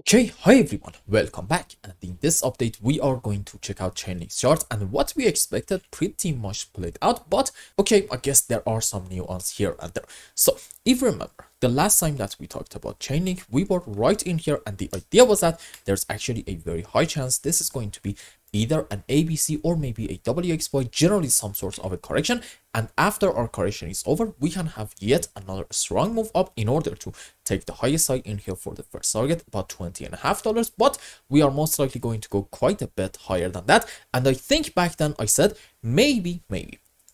Okay, hi everyone, welcome back, and in this update we are going to check out Chainlink's chart, and what we expected pretty much played out, but okay, I guess there are some nuance here and there. So if you remember the last time that we talked about Chainlink, we were right in here, and the idea was that there's actually a very high chance this is going to be either an ABC or maybe a WXY, generally some sort of a correction, and after our correction is over, we can have yet another strong move up in order to take the highest side in here for the first target, about $20.50, but we are most likely going to go quite a bit higher than that. And I think back then I said maybe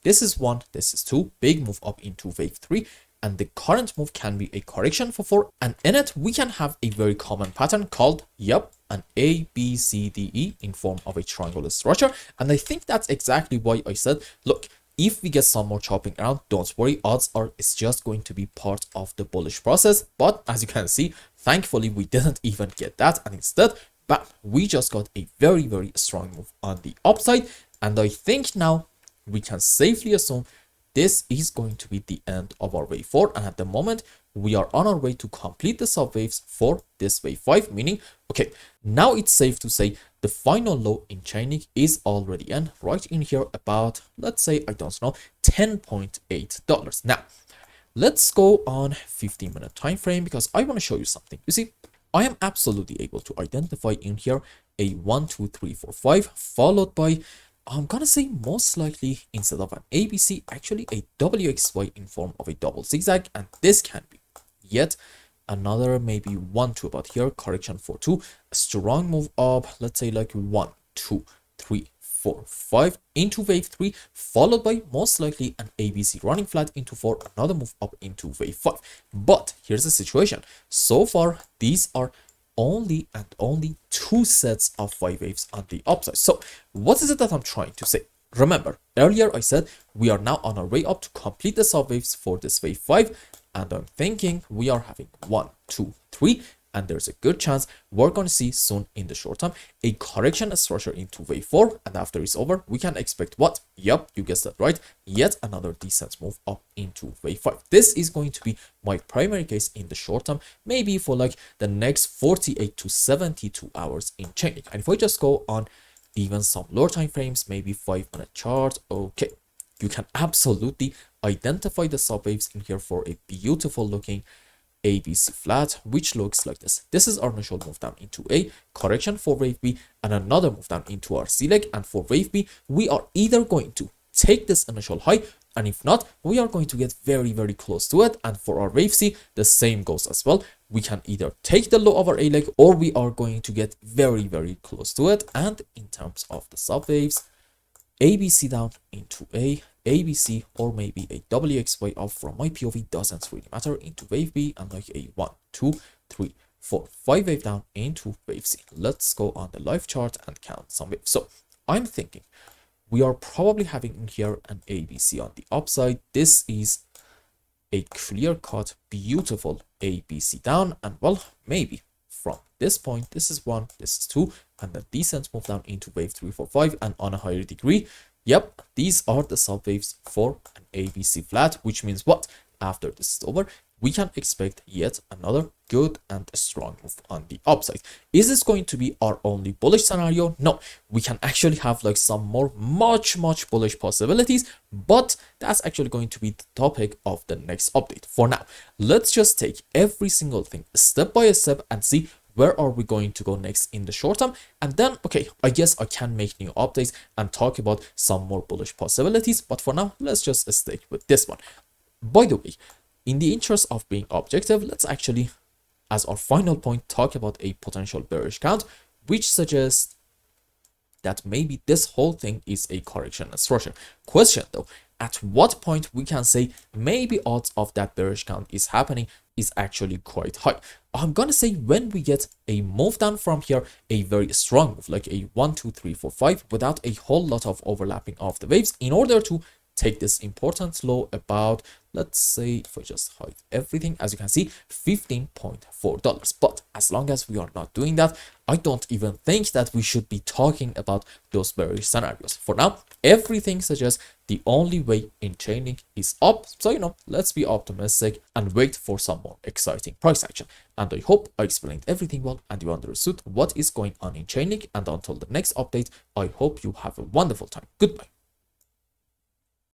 this is one, this is two, big move up into wave 3, and the current move can be a correction for 4, and in it we can have a very common pattern called an A, B, C, D, E in form of a triangular structure. And I think that's exactly why I said, look, if we get some more chopping around, don't worry, odds are it's just going to be part of the bullish process. But as you can see, thankfully we didn't even get that, and instead bam, we just got a very strong move on the upside. And I think now we can safely assume this is going to be the end of our wave 4, and at the moment we are on our way to complete the subwaves for this wave 5, meaning okay, now it's safe to say the final low in Chainlink is already in, right in here about, let's say, I don't know, $10.8. Now let's go on 15-minute time frame, because I want to show you something. You see, I am absolutely able to identify in here a 1 2 3 4 5 followed by, I'm gonna say most likely, instead of an ABC, actually a WXY in form of a double zigzag, and this can be yet another maybe 1 2 about here, correction for 2, a strong move up, let's say like 1 2 3 4 5 into wave 3, followed by most likely an ABC running flat into 4, another move up into wave 5. But here's the situation, so far these are only 2 sets of 5 waves on the upside. So what is it that I'm trying to say? Remember, earlier I said we are now on our way up to complete the sub waves for this wave 5, and I'm thinking we are having 1 2 3, and there's a good chance we're going to see soon in the short term a correction structure into wave 4, and after it's over we can expect what? Yep, you guessed that right, yet another decent move up into wave 5. This is going to be my primary case in the short term, maybe for like the next 48 to 72 hours in Chainlink. And if I just go on even some lower time frames, maybe 5-minute chart, okay, you can absolutely identify the subwaves in here for a beautiful looking ABC flat, which looks like this. This is our initial move down into A, correction for wave B, and another move down into our C leg. And for wave B, we are either going to take this initial high, and if not, we are going to get very close to it. And for our wave C, the same goes as well. We can either take the low of our A leg, or we are going to get very close to it. And in terms of the subwaves, ABC down into A, ABC, or maybe a WXY up from my POV, doesn't really matter, into wave B, and like a 1 2 3 4 5 wave down into wave C. Let's go on the live chart and count some waves. So I'm thinking we are probably having in here an ABC on the upside. This is a clear-cut, beautiful ABC down, and well, maybe from this point, this is 1, this is 2, and a decent move down into wave 3 4 5, and on a higher degree, yep, these are the subwaves for an ABC flat, which means what? After this is over, we can expect yet another good and strong move on the upside. Is this going to be our only bullish scenario? No, we can actually have like some more much bullish possibilities, but that's actually going to be the topic of the next update. For now, let's just take every single thing step by step and see where are we going to go next in the short term. And then, okay, I guess I can make new updates and talk about some more bullish possibilities, but for now, let's just stick with this one. By the way, in the interest of being objective, let's actually, as our final point, talk about a potential bearish count, which suggests that maybe this whole thing is a correction structure. Question though, at what point we can say maybe odds of that bearish count is happening is actually quite high? I'm gonna say when we get a move down from here, a very strong move, like a 1 2 3 4 5, without a whole lot of overlapping of the waves, in order to take this important low about let's say if I just hide everything, as you can see, $15.4. But as long as we are not doing that, I don't even think that we should be talking about those bearish scenarios. For now, everything suggests the only way in Chainlink is up. So, let's be optimistic and wait for some more exciting price action. And I hope I explained everything well and you understood what is going on in Chainlink. And until the next update, I hope you have a wonderful time. Goodbye.